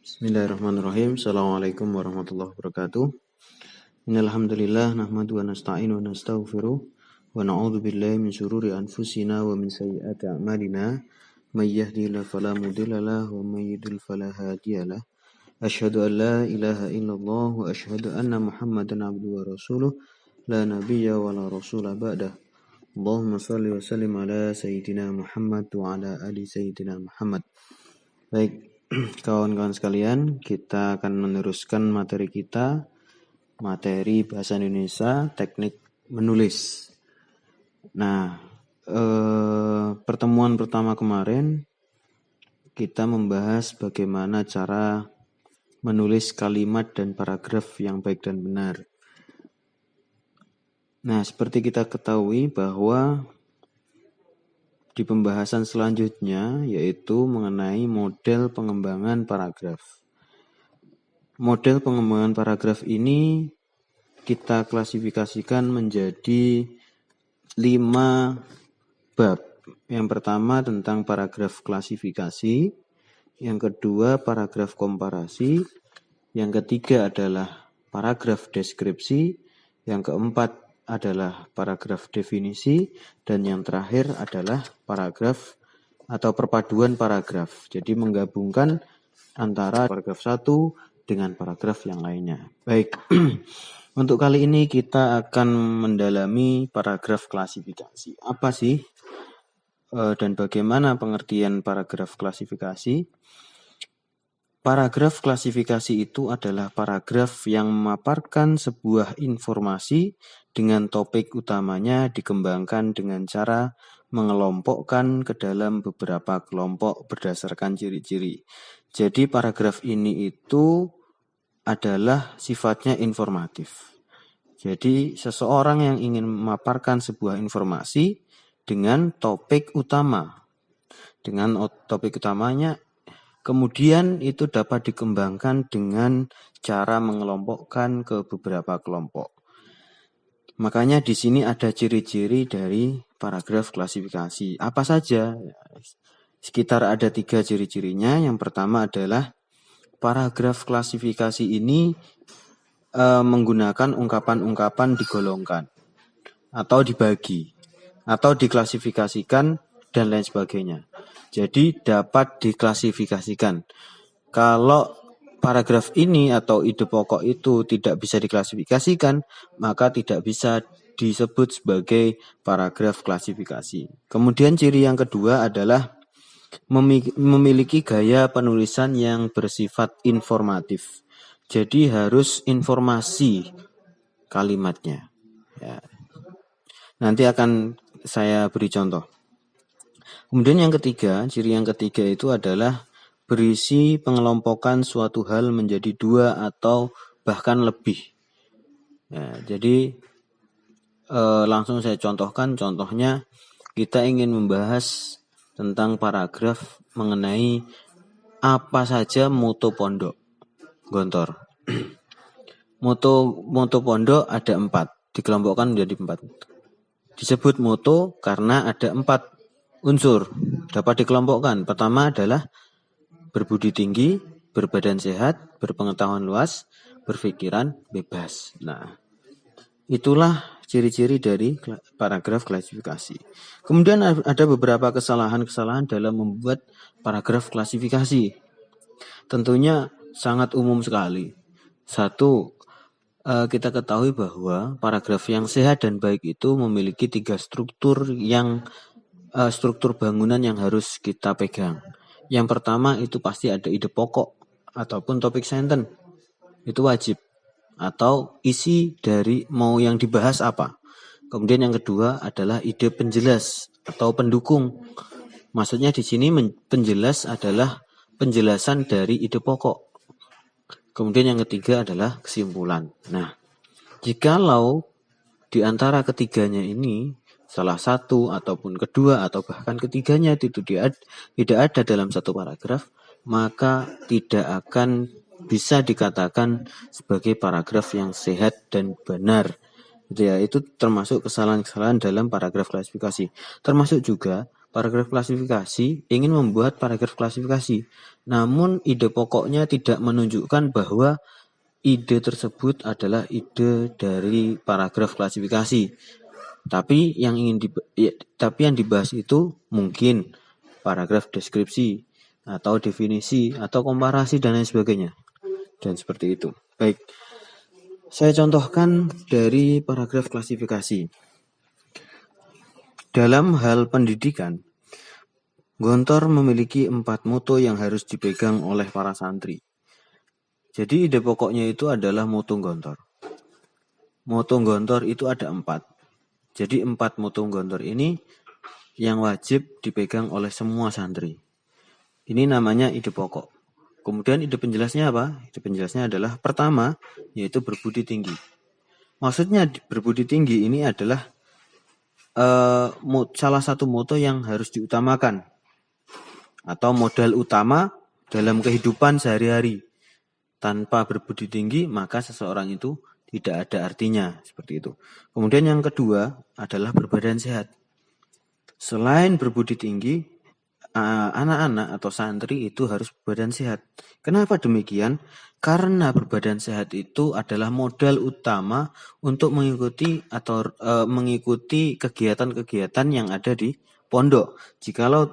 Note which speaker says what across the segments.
Speaker 1: Bismillahirrahmanirrahim. Assalamualaikum warahmatullahi wabarakatuh. Innal hamdalillah nahmadu wa nasta'inu wa nastaghfiruh wa na'udzu billahi min syururi anfusina wa min sayyiati a'malina. May yahdihillahu fala mudhillalah wa may yudhlil fala hadiyalah. Asyhadu an la ilaha illallah wa asyhadu anna Muhammadan abduhu wa rasuluh la nabiyya wa la rasula ba'dah. Allahumma shalli wa sallim ala sayyidina Muhammad wa ala ali sayyidina Muhammad. Baik, kawan-kawan sekalian, kita akan meneruskan materi kita, materi Bahasa Indonesia, teknik menulis. Nah, pertemuan pertama kemarin kita membahas bagaimana cara menulis kalimat dan paragraf yang baik dan benar. Nah, seperti kita ketahui bahwa di pembahasan selanjutnya yaitu mengenai model pengembangan paragraf. Model pengembangan paragraf ini kita klasifikasikan menjadi 5 bab. Yang pertama tentang paragraf klasifikasi, yang kedua paragraf komparasi, yang ketiga adalah paragraf deskripsi, yang keempat adalah paragraf definisi, dan yang terakhir adalah paragraf atau perpaduan paragraf. Jadi menggabungkan antara paragraf satu dengan paragraf yang lainnya. Baik, untuk kali ini kita akan mendalami paragraf klasifikasi. Apa sih dan bagaimana pengertian paragraf klasifikasi? Paragraf klasifikasi itu adalah paragraf yang memaparkan sebuah informasi dengan topik utamanya dikembangkan dengan cara mengelompokkan ke dalam beberapa kelompok berdasarkan ciri-ciri. Jadi paragraf ini itu adalah sifatnya informatif. Jadi seseorang yang ingin memaparkan sebuah informasi dengan topik utama. Dengan topik utamanya kemudian itu dapat dikembangkan dengan cara mengelompokkan ke beberapa kelompok. Makanya di sini ada ciri-ciri dari paragraf klasifikasi. Apa saja? Sekitar ada 3 ciri-cirinya. Yang pertama adalah paragraf klasifikasi ini menggunakan ungkapan-ungkapan digolongkan atau dibagi atau diklasifikasikan dan lain sebagainya. Jadi dapat diklasifikasikan. Kalau paragraf ini atau ide pokok itu tidak bisa diklasifikasikan, maka tidak bisa disebut sebagai paragraf klasifikasi. Kemudian ciri yang kedua adalah memiliki gaya penulisan yang bersifat informatif. Jadi harus informasi kalimatnya. Ya. Nanti akan saya beri contoh. Kemudian yang ketiga, ciri yang ketiga itu adalah berisi pengelompokan suatu hal menjadi 2 atau bahkan lebih. Ya, jadi langsung saya contohkan. Contohnya kita ingin membahas tentang paragraf mengenai apa saja moto pondok Gontor. Moto pondok ada 4, dikelompokkan menjadi 4. Disebut moto karena ada 4 unsur dapat dikelompokkan. Pertama adalah berbudi tinggi, berbadan sehat, berpengetahuan luas, berpikiran bebas. Nah, itulah ciri-ciri dari paragraf klasifikasi. Kemudian ada beberapa kesalahan-kesalahan dalam membuat paragraf klasifikasi. Tentunya sangat umum sekali. Satu, kita ketahui bahwa paragraf yang sehat dan baik itu memiliki 3 struktur bangunan yang harus kita pegang. Yang pertama itu pasti ada ide pokok ataupun topik sentence. Itu wajib. Atau isi dari mau yang dibahas apa. Kemudian yang kedua adalah ide penjelas atau pendukung. Maksudnya di sini penjelas adalah penjelasan dari ide pokok. Kemudian yang ketiga adalah kesimpulan. Nah, jikalau di antara ketiganya ini salah satu ataupun kedua atau bahkan ketiganya itu tidak ada dalam satu paragraf, maka tidak akan bisa dikatakan sebagai paragraf yang sehat dan benar. Ya, itu termasuk kesalahan-kesalahan dalam paragraf klasifikasi. Termasuk juga paragraf klasifikasi ingin membuat paragraf klasifikasi, namun ide pokoknya tidak menunjukkan bahwa ide tersebut adalah ide dari paragraf klasifikasi. Tapi yang dibahas itu mungkin paragraf deskripsi atau definisi atau komparasi dan lain sebagainya. Dan seperti itu. Baik. Saya contohkan dari paragraf klasifikasi. Dalam hal pendidikan, Gontor memiliki 4 moto yang harus dipegang oleh para santri. Jadi ide pokoknya itu adalah moto Gontor. Moto Gontor itu ada 4. Jadi 4 moto Gontor ini yang wajib dipegang oleh semua santri. Ini namanya ide pokok. Kemudian ide penjelasnya apa? Ide penjelasnya adalah pertama, yaitu berbudi tinggi. Maksudnya berbudi tinggi ini adalah salah satu moto yang harus diutamakan atau modal utama dalam kehidupan sehari-hari. Tanpa berbudi tinggi, maka seseorang itu tidak ada artinya, seperti itu. Kemudian yang kedua adalah berbadan sehat. Selain berbudi tinggi, anak-anak atau santri itu harus berbadan sehat. Kenapa demikian? Karena berbadan sehat itu adalah modal utama untuk mengikuti kegiatan-kegiatan yang ada di pondok. Jikalau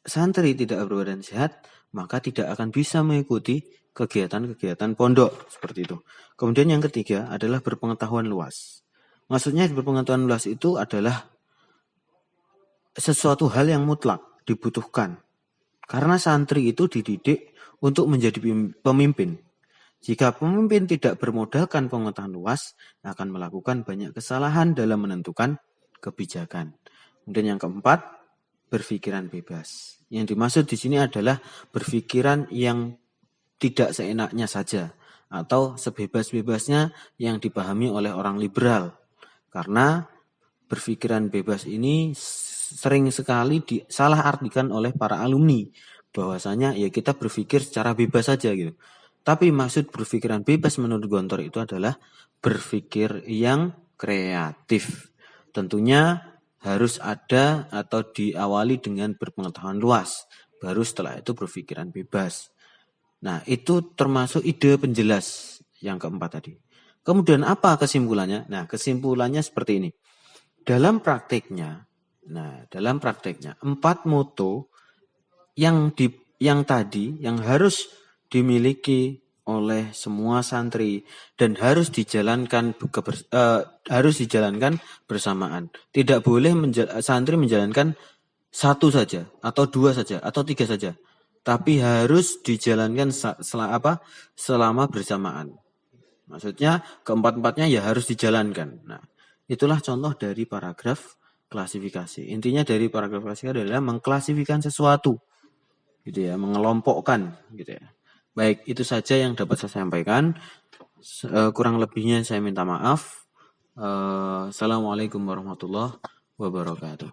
Speaker 1: santri tidak berbadan sehat, maka tidak akan bisa mengikuti kegiatan-kegiatan pondok, seperti itu. Kemudian yang ketiga adalah berpengetahuan luas. Maksudnya berpengetahuan luas itu adalah sesuatu hal yang mutlak dibutuhkan. Karena santri itu dididik untuk menjadi pemimpin. Jika pemimpin tidak bermodalkan pengetahuan luas, akan melakukan banyak kesalahan dalam menentukan kebijakan. Kemudian yang keempat, berpikiran bebas. Yang dimaksud di sini adalah berpikiran yang tidak seenaknya saja atau sebebas-bebasnya yang dipahami oleh orang liberal. Karena berpikiran bebas ini sering sekali disalah artikan oleh para alumni, bahwasanya ya kita berpikir secara bebas saja gitu. Tapi maksud berpikiran bebas menurut Gontor itu adalah berpikir yang kreatif. Tentunya harus ada atau diawali dengan berpengetahuan luas. Baru setelah itu berpikiran bebas. Nah, itu termasuk ide penjelas yang keempat tadi. Kemudian apa kesimpulannya? Nah, kesimpulannya seperti ini. Dalam prakteknya 4 moto yang harus dimiliki oleh semua santri dan harus dijalankan bersamaan. Tidak boleh santri menjalankan 1 saja atau 2 saja atau 3 saja, tapi harus dijalankan selama bersamaan. Maksudnya keempat-empatnya ya harus dijalankan. Nah, itulah contoh dari paragraf klasifikasi. Intinya dari paragraf klasifikasi adalah mengklasifikasikan sesuatu, gitu ya, mengelompokkan, gitu ya. Baik, itu saja yang dapat saya sampaikan. Kurang lebihnya saya minta maaf. Assalamualaikum warahmatullahi wabarakatuh.